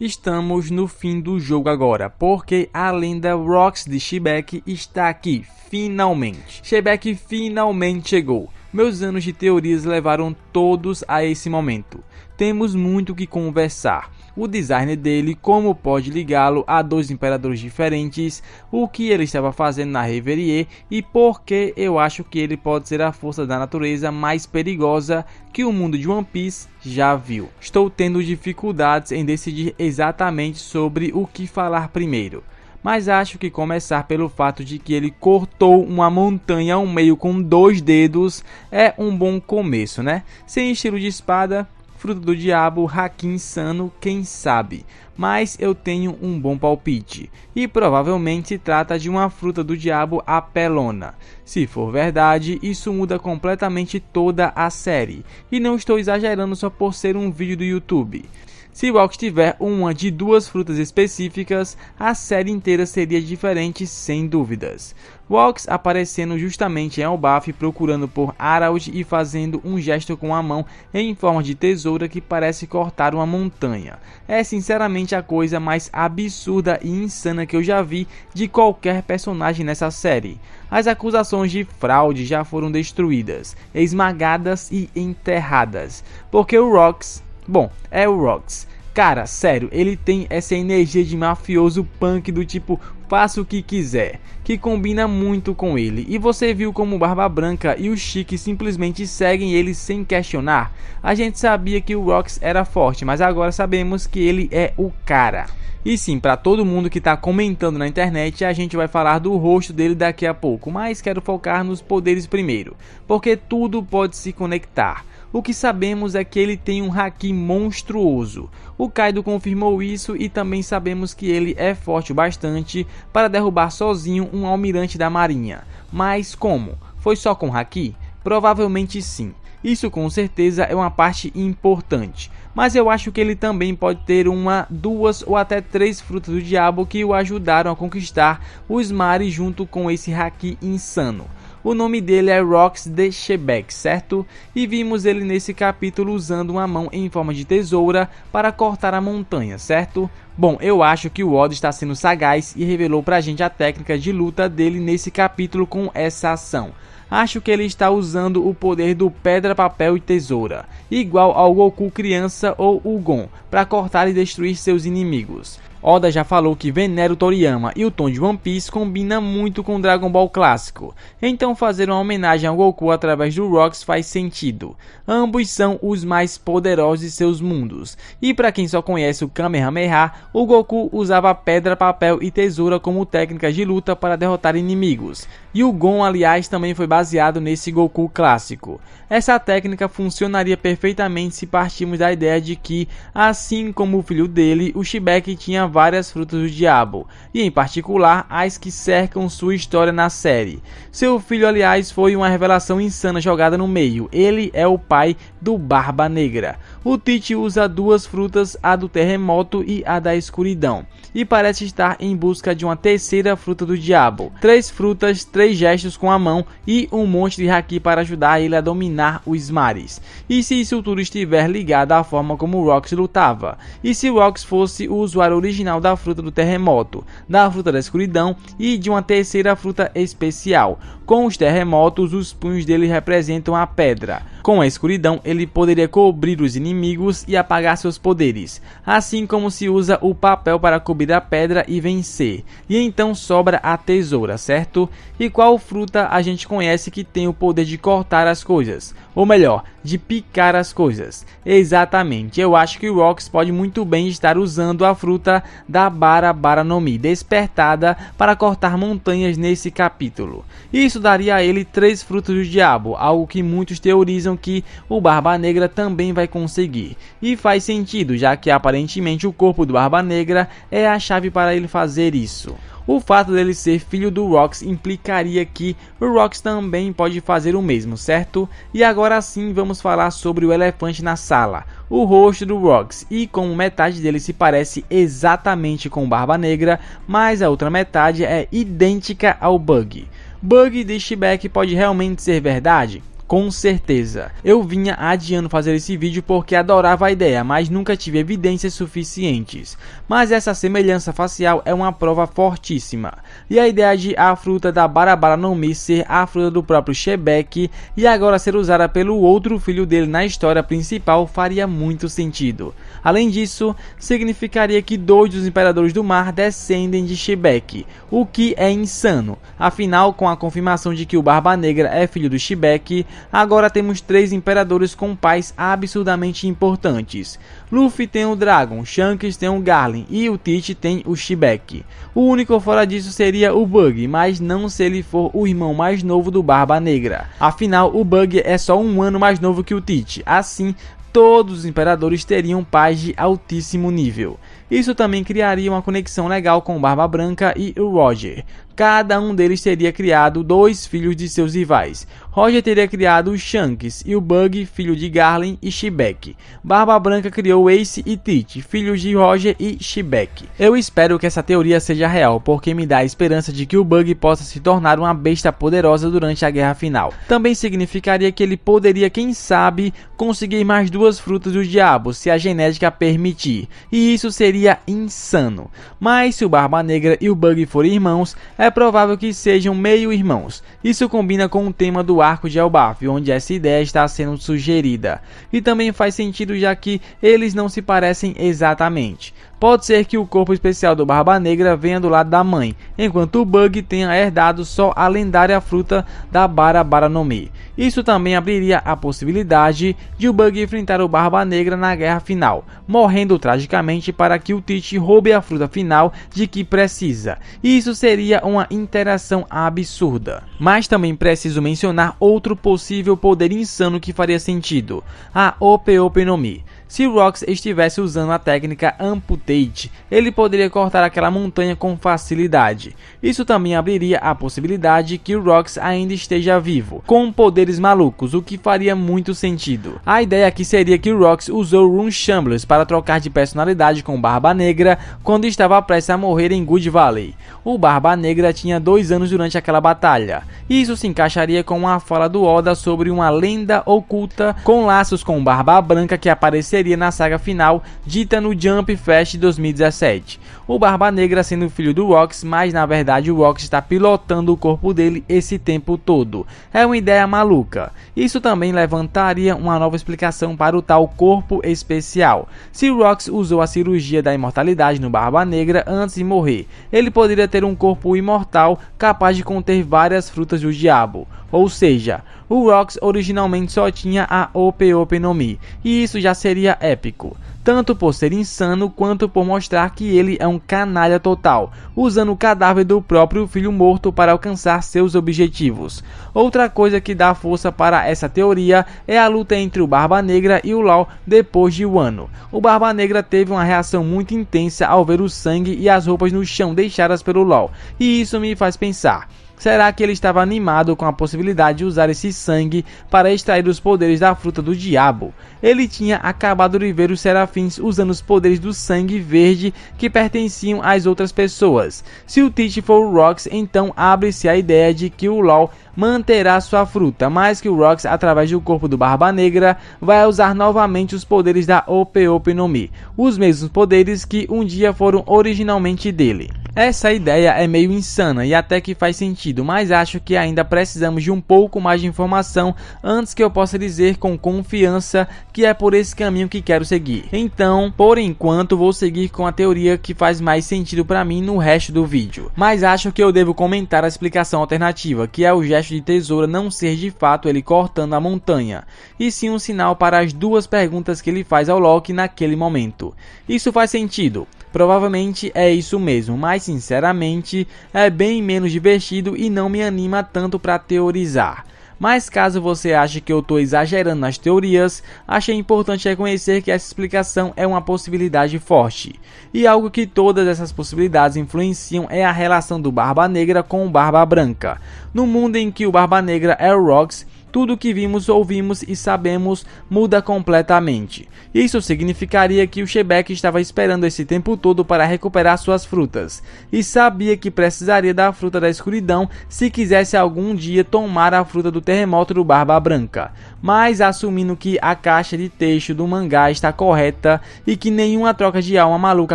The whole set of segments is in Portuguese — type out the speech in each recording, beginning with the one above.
Estamos no fim do jogo agora, porque a lenda Rox de Shebeck está aqui, finalmente. Shebeck finalmente chegou. Meus anos de teorias levaram todos a esse momento. Temos muito o que conversar. O design dele, como pode ligá-lo a dois imperadores diferentes, o que ele estava fazendo na Reverie e por que eu acho que ele pode ser a força da natureza mais perigosa que o mundo de One Piece já viu. Estou tendo dificuldades em decidir exatamente sobre o que falar primeiro, mas acho que começar pelo fato de que ele cortou uma montanha ao meio com 2 dedos é um bom começo, né? Sem estilo de espada, fruta do diabo, haki insano, quem sabe? Mas eu tenho um bom palpite, e provavelmente se trata de uma fruta do diabo apelona. Se for verdade, isso muda completamente toda a série, e não estou exagerando só por ser um vídeo do YouTube. Se Rox tiver uma de 2 frutas específicas, a série inteira seria diferente sem dúvidas. Rox aparecendo justamente em Elbaf procurando por Araldi e fazendo um gesto com a mão em forma de tesoura que parece cortar uma montanha. É sinceramente a coisa mais absurda e insana que eu já vi de qualquer personagem nessa série. As acusações de fraude já foram destruídas, esmagadas e enterradas, porque o Rox... Bom, é o Rox. Cara, sério, ele tem essa energia de mafioso punk do tipo faça o que quiser, que combina muito com ele. E você viu como o Barba Branca e o Chique simplesmente seguem ele sem questionar? A gente sabia que o Rox era forte, mas agora sabemos que ele é o cara. E sim, para todo mundo que está comentando na internet, a gente vai falar do rosto dele daqui a pouco, mas quero focar nos poderes primeiro, porque tudo pode se conectar. O que sabemos é que ele tem um haki monstruoso. O Kaido confirmou isso e também sabemos que ele é forte o bastante para derrubar sozinho um almirante da marinha. Mas como? Foi só com haki? Provavelmente sim. Isso com certeza é uma parte importante. Mas eu acho que ele também pode ter uma, 2 ou até 3 frutas do diabo que o ajudaram a conquistar os mares junto com esse haki insano. O nome dele é Rox de Shebeck, certo? E vimos ele nesse capítulo usando uma mão em forma de tesoura para cortar a montanha, certo? Bom, eu acho que o Oda está sendo sagaz e revelou pra gente a técnica de luta dele nesse capítulo com essa ação. Acho que ele está usando o poder do pedra, papel e tesoura, igual ao Goku criança ou o Gon, para cortar e destruir seus inimigos. Oda já falou que venera o Toriyama e o tom de One Piece combina muito com Dragon Ball clássico, então fazer uma homenagem ao Goku através do Rox faz sentido. Ambos são os mais poderosos de seus mundos, e para quem só conhece o Kamehameha, o Goku usava pedra, papel e tesoura como técnicas de luta para derrotar inimigos, e o Gon, aliás, também foi baseado nesse Goku clássico. Essa técnica funcionaria perfeitamente se partirmos da ideia de que, assim como o filho dele, o Shebeck tinha várias frutas do diabo, e em particular as que cercam sua história na série. Seu filho, aliás, foi uma revelação insana jogada no meio. Ele é o pai do Barba Negra. O Tite usa 2 frutas, a do terremoto e a da escuridão, e parece estar em busca de uma terceira fruta do diabo. 3 frutas, 3 gestos com a mão e um monte de haki para ajudar ele a dominar os mares. E se isso tudo estiver ligado à forma como o Rox lutava? E se o Rox fosse o usuário original da fruta do terremoto, da fruta da escuridão e de uma terceira fruta especial? Com os terremotos, os punhos dele representam a pedra. Com a escuridão, ele poderia cobrir os inimigos e apagar seus poderes, assim como se usa o papel para cobrir a pedra e vencer. E então sobra a tesoura, certo? E qual fruta a gente conhece que tem o poder de cortar as coisas? Ou melhor, de picar as coisas? Exatamente, eu acho que o Rox pode muito bem estar usando a fruta da Bara Bara no Mi, despertada para cortar montanhas nesse capítulo. Isso daria a ele 3 frutas do diabo, algo que muitos teorizam que o Barba Negra também vai conseguir. E faz sentido, já que aparentemente o corpo do Barba Negra é a chave para ele fazer isso. O fato dele ser filho do Rox implicaria que o Rox também pode fazer o mesmo, certo? E agora sim vamos falar sobre o elefante na sala, o rosto do Rox, e como metade dele se parece exatamente com o Barba Negra, mas a outra metade é idêntica ao Bug. Bug de Shebeck pode realmente ser verdade? com certeza. Eu vinha adiando fazer esse vídeo porque adorava a ideia, mas nunca tive evidências suficientes. Mas essa semelhança facial é uma prova fortíssima. E a ideia de a fruta da Bara Bara no Mi ser a fruta do próprio Shebeck e agora ser usada pelo outro filho dele na história principal faria muito sentido. Além disso, significaria que 2 dos imperadores do mar descendem de Shebeck, o que é insano. Afinal, com a confirmação de que o Barba Negra é filho do Shebeck, agora temos 3 imperadores com pais absurdamente importantes. Luffy tem o Dragon, Shanks tem o Garlin e o Teach tem o Shebeck. O único fora disso seria o Bug, mas não se ele for o irmão mais novo do Barba Negra. Afinal, o Bug é só 1 ano mais novo que o Teach, assim todos os imperadores teriam pais de altíssimo nível. Isso também criaria uma conexão legal com o Barba Branca e o Roger. Cada um deles teria criado 2 filhos de seus rivais. Roger teria criado o Shanks e o Bug, filho de Garlin e Shebeck. Barba Branca criou Ace e Teach, filhos de Roger e Shebeck. Eu espero que essa teoria seja real, porque me dá a esperança de que o Bug possa se tornar uma besta poderosa durante a guerra final. Também significaria que ele poderia, quem sabe, conseguir mais 2 frutas do diabo, se a genética permitir. E isso seria insano. Mas se o Barba Negra e o Bug forem irmãos, é provável que sejam meio-irmãos. Isso combina com o tema do arco de Elbaf, onde essa ideia está sendo sugerida. E também faz sentido, já que eles não se parecem exatamente. Pode ser que o corpo especial do Barba Negra venha do lado da mãe, enquanto o Bug tenha herdado só a lendária fruta da Bara Bara no Mi. Isso também abriria a possibilidade de o Bug enfrentar o Barba Negra na guerra final, morrendo tragicamente para que o Teach roube a fruta final de que precisa. Isso seria uma interação absurda. Mas também preciso mencionar outro possível poder insano que faria sentido: a Ope Ope no Mi. Se Rox estivesse usando a técnica Amputate, ele poderia cortar aquela montanha com facilidade. Isso também abriria a possibilidade que o Rox ainda esteja vivo, com poderes malucos, o que faria muito sentido. A ideia aqui seria que o Rox usou Rune Shamblers para trocar de personalidade com Barba Negra quando estava prestes a morrer em Good Valley. O Barba Negra tinha 2 anos durante aquela batalha. Isso se encaixaria com uma fala do Oda sobre uma lenda oculta com laços com Barba Branca que apareceria na saga final dita no Jump Fest 2017. O Barba Negra sendo filho do Rox, mas na verdade o Rox está pilotando o corpo dele esse tempo todo. É uma ideia maluca. Isso também levantaria uma nova explicação para o tal corpo especial. Se o Rox usou a cirurgia da imortalidade no Barba Negra antes de morrer, ele poderia ter um corpo imortal capaz de conter várias frutas do diabo. Ou seja, o Rox originalmente só tinha a Ope Ope no Mi, e isso já seria épico, tanto por ser insano quanto por mostrar que ele é um canalha total, usando o cadáver do próprio filho morto para alcançar seus objetivos. Outra coisa que dá força para essa teoria é a luta entre o Barba Negra e o Law depois de Wano. O Barba Negra teve uma reação muito intensa ao ver o sangue e as roupas no chão deixadas pelo Law, e isso me faz pensar: será que ele estava animado com a possibilidade de usar esse sangue para extrair os poderes da fruta do diabo? Ele tinha acabado de ver os serafins usando os poderes do sangue verde que pertenciam às outras pessoas. Se o Teach for o Rox, então abre-se a ideia de que o Law manterá sua fruta, mas que o Rox, através do corpo do Barba Negra, vai usar novamente os poderes da Ope Ope no Mi, os mesmos poderes que um dia foram originalmente dele. Essa ideia é meio insana e até que faz sentido, mas acho que ainda precisamos de um pouco mais de informação antes que eu possa dizer com confiança que é por esse caminho que quero seguir. Então, por enquanto, vou seguir com a teoria que faz mais sentido para mim no resto do vídeo. Mas acho que eu devo comentar a explicação alternativa, que é o gesto de tesoura não ser de fato ele cortando a montanha, e sim um sinal para as 2 perguntas que ele faz ao Loki naquele momento. Isso faz sentido. Provavelmente é isso mesmo, mas sinceramente é bem menos divertido e não me anima tanto para teorizar. Mas caso você ache que eu estou exagerando nas teorias, achei importante reconhecer que essa explicação é uma possibilidade forte. E algo que todas essas possibilidades influenciam é a relação do Barba Negra com o Barba Branca. No mundo em que o Barba Negra é o Rox, tudo que vimos, ouvimos e sabemos muda completamente. Isso significaria que o Shebeck estava esperando esse tempo todo para recuperar suas frutas, e sabia que precisaria da fruta da escuridão se quisesse algum dia tomar a fruta do terremoto do Barba Branca. Mas assumindo que a caixa de texto do mangá está correta e que nenhuma troca de alma maluca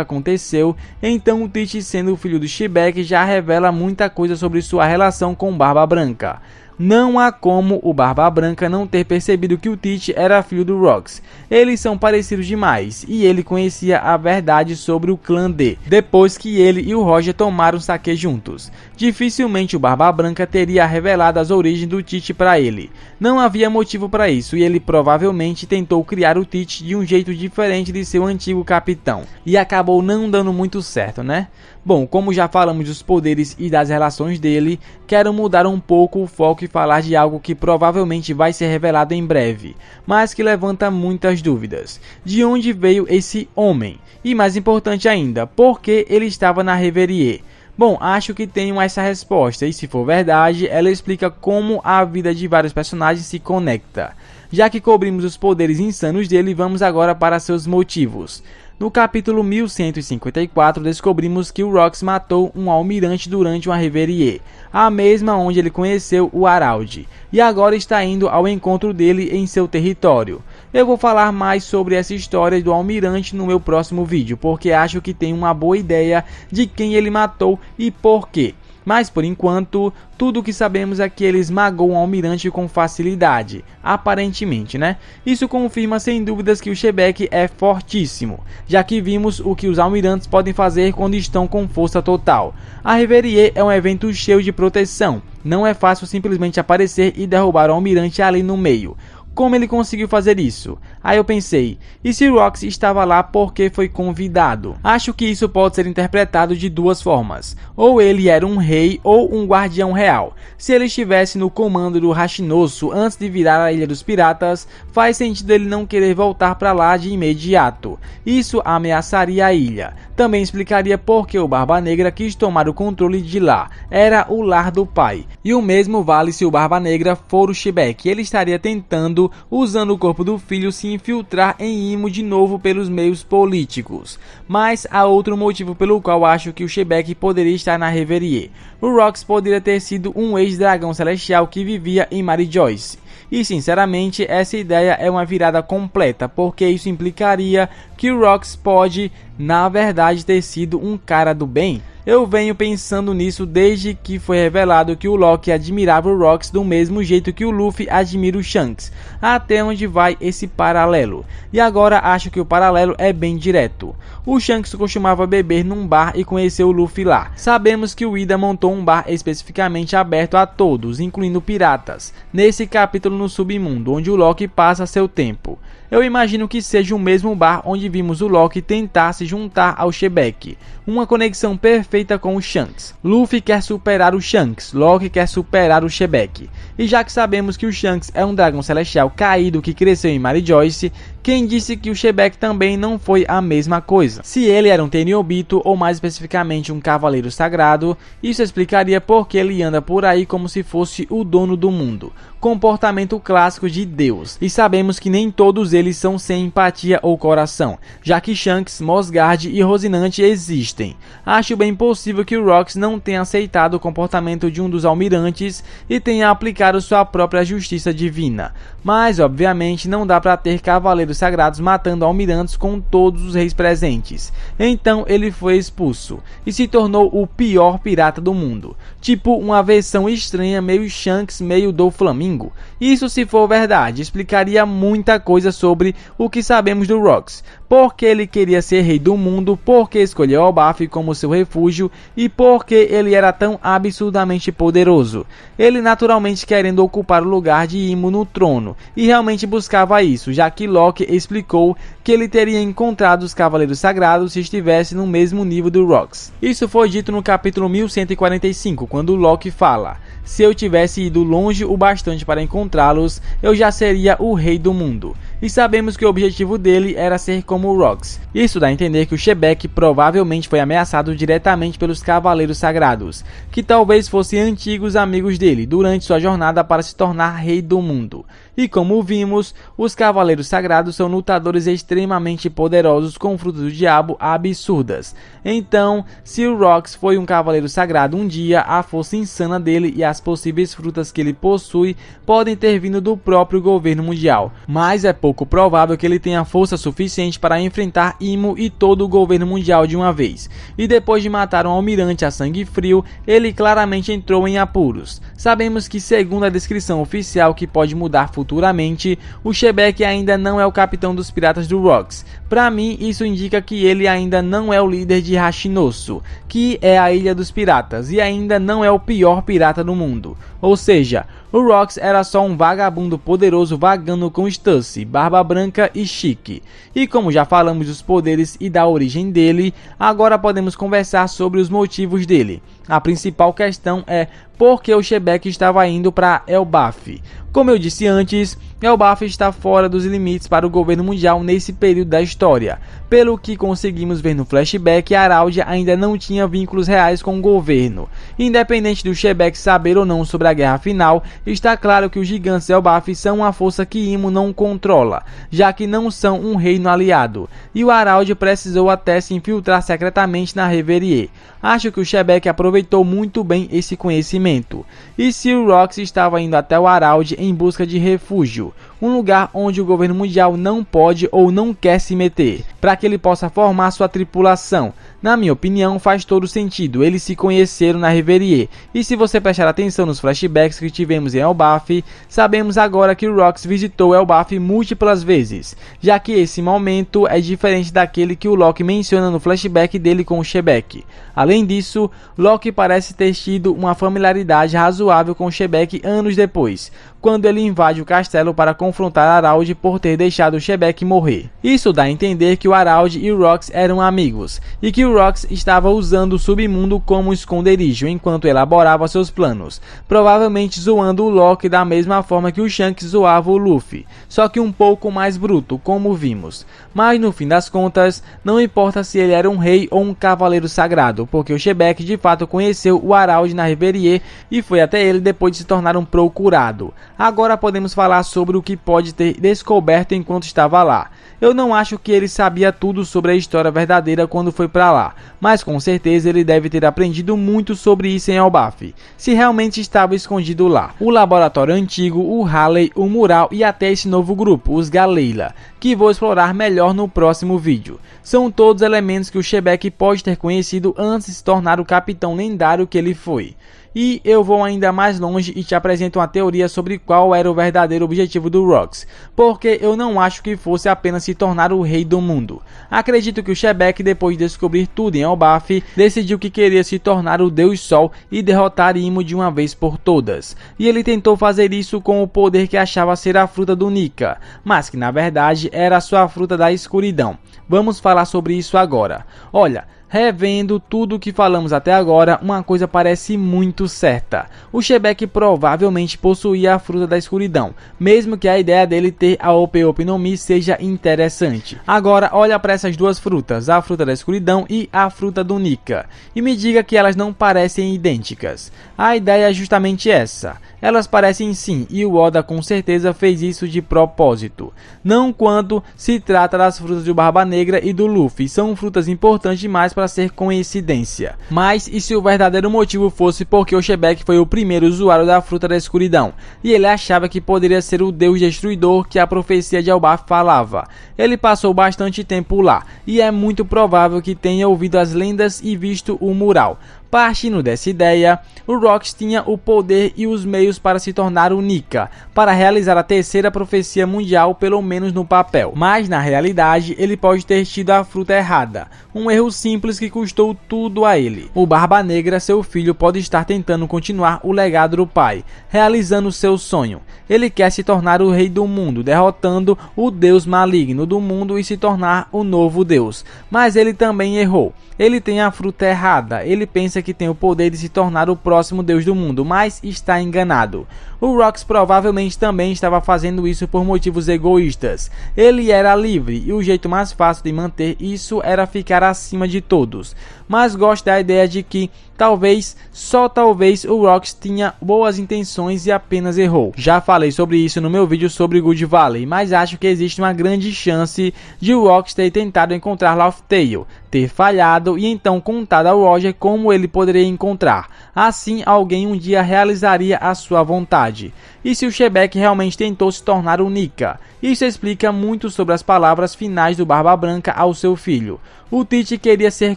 aconteceu, então o Teach, sendo o filho do Shebeck, já revela muita coisa sobre sua relação com Barba Branca. Não há como o Barba Branca não ter percebido que o Teach era filho do Rox. Eles são parecidos demais, e ele conhecia a verdade sobre o clã D, depois que ele e o Roger tomaram sake juntos. Dificilmente o Barba Branca teria revelado as origens do Teach para ele. Não havia motivo para isso, e ele provavelmente tentou criar o Teach de um jeito diferente de seu antigo capitão, e acabou não dando muito certo, né? Bom, como já falamos dos poderes e das relações dele, quero mudar um pouco o foco e falar de algo que provavelmente vai ser revelado em breve, mas que levanta muitas dúvidas. De onde veio esse homem? E mais importante ainda, por que ele estava na Reverie? Bom, acho que tenho essa resposta, e se for verdade, ela explica como a vida de vários personagens se conecta. Já que cobrimos os poderes insanos dele, vamos agora para seus motivos. No capítulo 1154, descobrimos que o Rox matou um almirante durante uma Reverie, a mesma onde ele conheceu o Araldi, e agora está indo ao encontro dele em seu território. Eu vou falar mais sobre essa história do almirante no meu próximo vídeo, porque acho que tem uma boa ideia de quem ele matou e por quê. Mas por enquanto, tudo o que sabemos é que ele esmagou um almirante com facilidade, aparentemente, né? Isso confirma sem dúvidas que o Shebeck é fortíssimo, já que vimos o que os almirantes podem fazer quando estão com força total. A Reverie é um evento cheio de proteção, não é fácil simplesmente aparecer e derrubar o almirante ali no meio. Como ele conseguiu fazer isso? Aí eu pensei, e se Rox estava lá porque foi convidado? Acho que isso pode ser interpretado de duas formas. Ou ele era um rei ou um guardião real. Se ele estivesse no comando do Hashinosu antes de virar a Ilha dos Piratas, faz sentido ele não querer voltar para lá de imediato. Isso ameaçaria a ilha. Também explicaria por que o Barba Negra quis tomar o controle de lá. Era o lar do pai. E o mesmo vale se o Barba Negra for o Shebeck. Ele estaria tentando, usando o corpo do filho, se infiltrar em Imo de novo pelos meios políticos. Mas há outro motivo pelo qual acho que o Shebeck poderia estar na Reverie. O Rox poderia ter sido um ex-dragão celestial que vivia em Mary Joyce. E sinceramente, essa ideia é uma virada completa, porque isso implicaria que o Rox pode, na verdade, ter sido um cara do bem. Eu venho pensando nisso desde que foi revelado que o Loki admirava o Rox do mesmo jeito que o Luffy admira o Shanks. Até onde vai esse paralelo? E agora acho que o paralelo é bem direto. O Shanks costumava beber num bar e conheceu o Luffy lá. Sabemos que o Ida montou um bar especificamente aberto a todos, incluindo piratas, nesse capítulo no submundo, onde o Loki passa seu tempo. Eu imagino que seja o mesmo bar onde vimos o Loki tentar se juntar ao Shebeck. Uma conexão perfeita com o Shanks. Luffy quer superar o Shanks, Loki quer superar o Shebeck. E já que sabemos que o Shanks é um dragão celestial caído que cresceu em Mary Joyce, quem disse que o Shebeck também não foi a mesma coisa? Se ele era um Tenryubito, ou mais especificamente um cavaleiro sagrado, isso explicaria por que ele anda por aí como se fosse o dono do mundo. Comportamento clássico de Deus. E sabemos que nem todos eles são sem empatia ou coração, já que Shanks, Mosgard e Rocinante existem. Acho bem possível que o Rox não tenha aceitado o comportamento de um dos almirantes e tenha aplicado sua própria justiça divina. Mas obviamente não dá para ter cavaleiros sagrados matando almirantes com todos os reis presentes. Então ele foi expulso e se tornou o pior pirata do mundo, tipo uma versão estranha meio Shanks, meio Doflamingo. Isso, se for verdade, explicaria muita coisa sobre o que sabemos do Rox. Porque ele queria ser rei do mundo, porque escolheu Elbaf como seu refúgio e porque ele era tão absurdamente poderoso. Ele naturalmente querendo ocupar o lugar de Imo no trono, e realmente buscava isso, já que Loki explicou que ele teria encontrado os Cavaleiros Sagrados se estivesse no mesmo nível do Rox. Isso foi dito no capítulo 1145, quando Loki fala: se eu tivesse ido longe o bastante para encontrá-los, eu já seria o rei do mundo. e sabemos que o objetivo dele era ser como o Rox. Isso dá a entender que o Shebeck provavelmente foi ameaçado diretamente pelos Cavaleiros Sagrados, que talvez fossem antigos amigos dele durante sua jornada para se tornar rei do mundo. E como vimos, os Cavaleiros Sagrados são lutadores extremamente poderosos com frutas do diabo absurdas. Então, se o Rox foi um Cavaleiro Sagrado um dia, a força insana dele e as possíveis frutas que ele possui podem ter vindo do próprio governo mundial. Mas é pouco provável que ele tenha força suficiente para enfrentar Imo e todo o governo mundial de uma vez. E depois de matar um almirante a sangue frio, ele claramente entrou em apuros. Sabemos que, segundo a descrição oficial que pode mudar futuramente, o Shebeck ainda não é o capitão dos piratas do Rox. Para mim, isso indica que ele ainda não é o líder de Hashinosu, que é a Ilha dos Piratas, e ainda não é o pior pirata do mundo. Ou seja, o Rox era só um vagabundo poderoso vagando com Stussy, Barba Branca e Chique. E como já falamos dos poderes e da origem dele, agora podemos conversar sobre os motivos dele. A principal questão é por que o Shebeck estava indo para Elbaf. Como eu disse antes, Elbaf está fora dos limites para o governo mundial nesse período da história. Pelo que conseguimos ver no flashback, Araldia ainda não tinha vínculos reais com o governo. Independente do Shebeck saber ou não sobre a guerra final, está claro que os gigantes Elbaf são uma força que Imo não controla, já que não são um reino aliado, e o Araldia precisou até se infiltrar secretamente na Reverie. Acho que o Shebeck aproveitou muito bem esse conhecimento. E se o Rox estava indo até o Araldia em busca de refúgio, um lugar onde o governo mundial não pode ou não quer se meter, para que ele possa formar sua tripulação. Na minha opinião, faz todo sentido, eles se conheceram na Reverie, e se você prestar atenção nos flashbacks que tivemos em Elbaf, sabemos agora que o Rox visitou Elbaf múltiplas vezes, já que esse momento é diferente daquele que o Loki menciona no flashback dele com o Shebeck. Além disso, Loki parece ter tido uma familiaridade razoável com o Shebeck anos depois, quando ele invade o castelo para confrontar Araldi por ter deixado o Shebeck morrer. Isso dá a entender que o Araldi e o Rox eram amigos, e que o Rox estava usando o submundo como esconderijo enquanto elaborava seus planos, provavelmente zoando o Loki da mesma forma que o Shanks zoava o Luffy, só que um pouco mais bruto, como vimos. Mas no fim das contas, não importa se ele era um rei ou um cavaleiro sagrado, porque o Shebeck de fato conheceu o Araldi na Reverie e foi até ele depois de se tornar um procurado. Agora podemos falar sobre o que pode ter descoberto enquanto estava lá. Eu não acho que ele sabia tudo sobre a história verdadeira quando foi para lá, mas com certeza ele deve ter aprendido muito sobre isso em Elbaf, se realmente estava escondido lá. O laboratório antigo, o Halley, o mural e até esse novo grupo, os Galeila, que vou explorar melhor no próximo vídeo. São todos elementos que o Shebeck pode ter conhecido antes de se tornar o capitão lendário que ele foi. E eu vou ainda mais longe e te apresento uma teoria sobre qual era o verdadeiro objetivo do Rox, porque eu não acho que fosse apenas se tornar o rei do mundo. Acredito que o Shebeck, depois de descobrir tudo em Elbaf, decidiu que queria se tornar o Deus Sol e derrotar Imo de uma vez por todas. E ele tentou fazer isso com o poder que achava ser a fruta do Nika, mas que na verdade era a sua fruta da escuridão. Vamos falar sobre isso agora. Olha, revendo tudo o que falamos até agora, uma coisa parece muito certa. O Shebeck provavelmente possuía a fruta da escuridão, mesmo que a ideia dele ter a Ope Ope no Mi seja interessante. Agora olha para essas duas frutas, a fruta da escuridão e a fruta do Nika, e me diga que elas não parecem idênticas. A ideia é justamente essa. Elas parecem sim, e o Oda com certeza fez isso de propósito. Não quando se trata das frutas do Barba Negra e do Luffy, são frutas importantes demais para ser coincidência. Mas e se o verdadeiro motivo fosse porque o Shebeck foi o primeiro usuário da fruta da escuridão, e ele achava que poderia ser o deus destruidor que a profecia de Elbaf falava? Ele passou bastante tempo lá, e é muito provável que tenha ouvido as lendas e visto o mural. Partindo dessa ideia, o Rox tinha o poder e os meios para se tornar o Nika, para realizar a terceira profecia mundial, pelo menos no papel. Mas na realidade, ele pode ter tido a fruta errada, um erro simples que custou tudo a ele. O Barba Negra, seu filho, pode estar tentando continuar o legado do pai, realizando seu sonho. Ele quer se tornar o rei do mundo, derrotando o deus maligno do mundo e se tornar o novo deus. Mas ele também errou. Ele tem a fruta errada, ele pensa pensa que tem o poder de se tornar o próximo deus do mundo, mas está enganado. O Rox provavelmente também estava fazendo isso por motivos egoístas. Ele era livre e o jeito mais fácil de manter isso era ficar acima de todos. Mas gosto da ideia de que talvez, só talvez, o Rox tinha boas intenções e apenas errou. Já falei sobre isso no meu vídeo sobre Good Valley, mas acho que existe uma grande chance de o Rox ter tentado encontrar Laugh Tale, ter falhado e então contado ao Roger como ele poderia encontrar. Assim, alguém um dia realizaria a sua vontade. E se o Shebeck realmente tentou se tornar o Nika? Isso explica muito sobre as palavras finais do Barba Branca ao seu filho. O Tite queria ser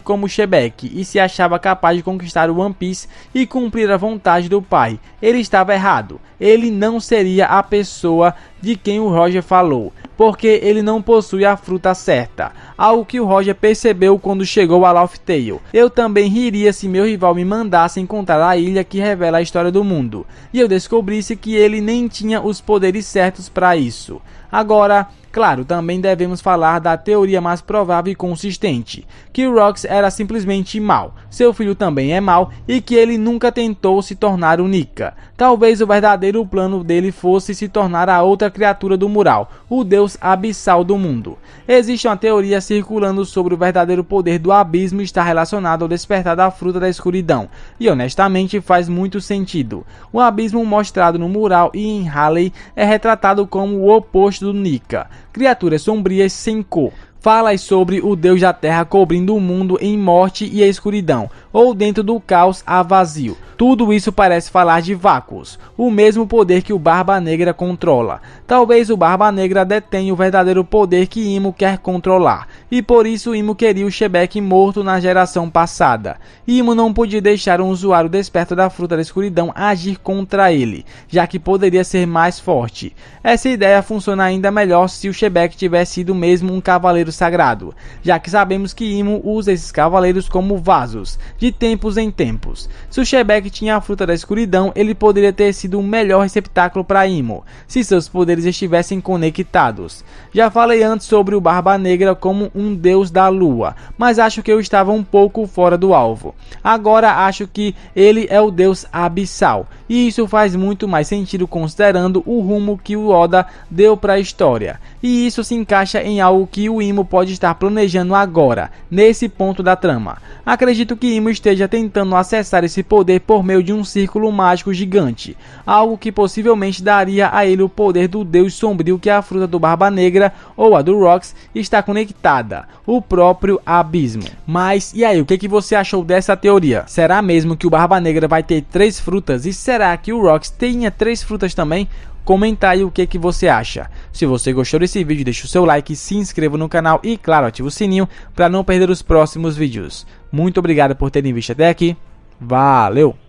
como Shebeck e se achava capaz de conquistar o One Piece e cumprir a vontade do pai. Ele estava errado. Ele não seria a pessoa de quem o Roger falou, porque ele não possui a fruta certa, algo que o Roger percebeu quando chegou a Laugh Tale. Eu também riria se meu rival me mandasse encontrar a ilha que revela a história do mundo, e eu descobrisse que ele nem tinha os poderes certos para isso. Agora, claro, também devemos falar da teoria mais provável e consistente, que o Rox era simplesmente mau, seu filho também é mau e que ele nunca tentou se tornar o Nika. Talvez o verdadeiro plano dele fosse se tornar a outra criatura do mural, o deus abissal do mundo. Existe uma teoria circulando sobre o verdadeiro poder do abismo estar relacionado ao despertar da fruta da escuridão, e honestamente faz muito sentido. O abismo mostrado no mural e em Halley é retratado como o oposto do Nika, criaturas sombrias sem cor. Fala sobre o deus da terra cobrindo o mundo em morte e escuridão, ou dentro do caos há vazio. Tudo isso parece falar de vácuos, o mesmo poder que o Barba Negra controla. Talvez o Barba Negra detenha o verdadeiro poder que Imo quer controlar, e por isso Imo queria o Shebeck morto na geração passada. Imo não podia deixar um usuário desperto da fruta da escuridão agir contra ele, já que poderia ser mais forte. Essa ideia funciona ainda melhor se o Shebeck tivesse sido mesmo um cavaleiro sagrado, já que sabemos que Imo usa esses cavaleiros como vasos, de tempos em tempos. Se o Shebeck tinha a fruta da escuridão, ele poderia ter sido o melhor receptáculo para Imo, se seus poderes estivessem conectados. Já falei antes sobre o Barba Negra como um deus da lua, mas acho que eu estava um pouco fora do alvo. Agora acho que ele é o deus abissal, e isso faz muito mais sentido considerando o rumo que o Oda deu para a história. E isso se encaixa em algo que o Imo pode estar planejando agora, nesse ponto da trama. Acredito que Imo esteja tentando acessar esse poder por meio de um círculo mágico gigante, algo que possivelmente daria a ele o poder do deus sombrio que a fruta do Barba Negra ou a do Rox está conectada, o próprio abismo. Mas e aí, o que você achou dessa teoria? Será mesmo que o Barba Negra vai ter 3 frutas e será que o Rox tenha 3 frutas também? Comenta aí o que você acha. Se você gostou desse vídeo, deixa o seu like, se inscreva no canal e, claro, ative o sininho para não perder os próximos vídeos. Muito obrigado por terem visto até aqui. Valeu!